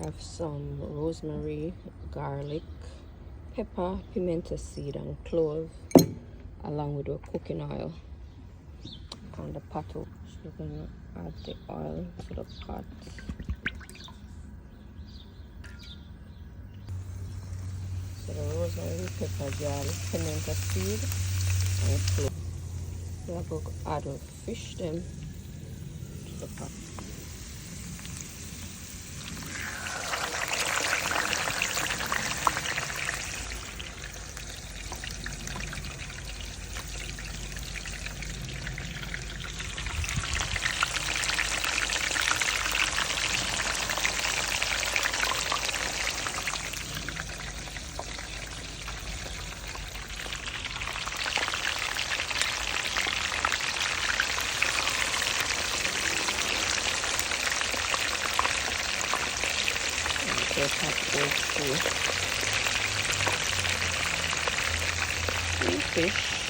I have some rosemary, garlic, pepper, pimento seed, and clove, along with the cooking oil on the pot. So we're gonna add the oil to the pot. So the rosemary, pepper, garlic, pimento seed, and clove. We are going to add the fish them to the pot. The pot goes to fish.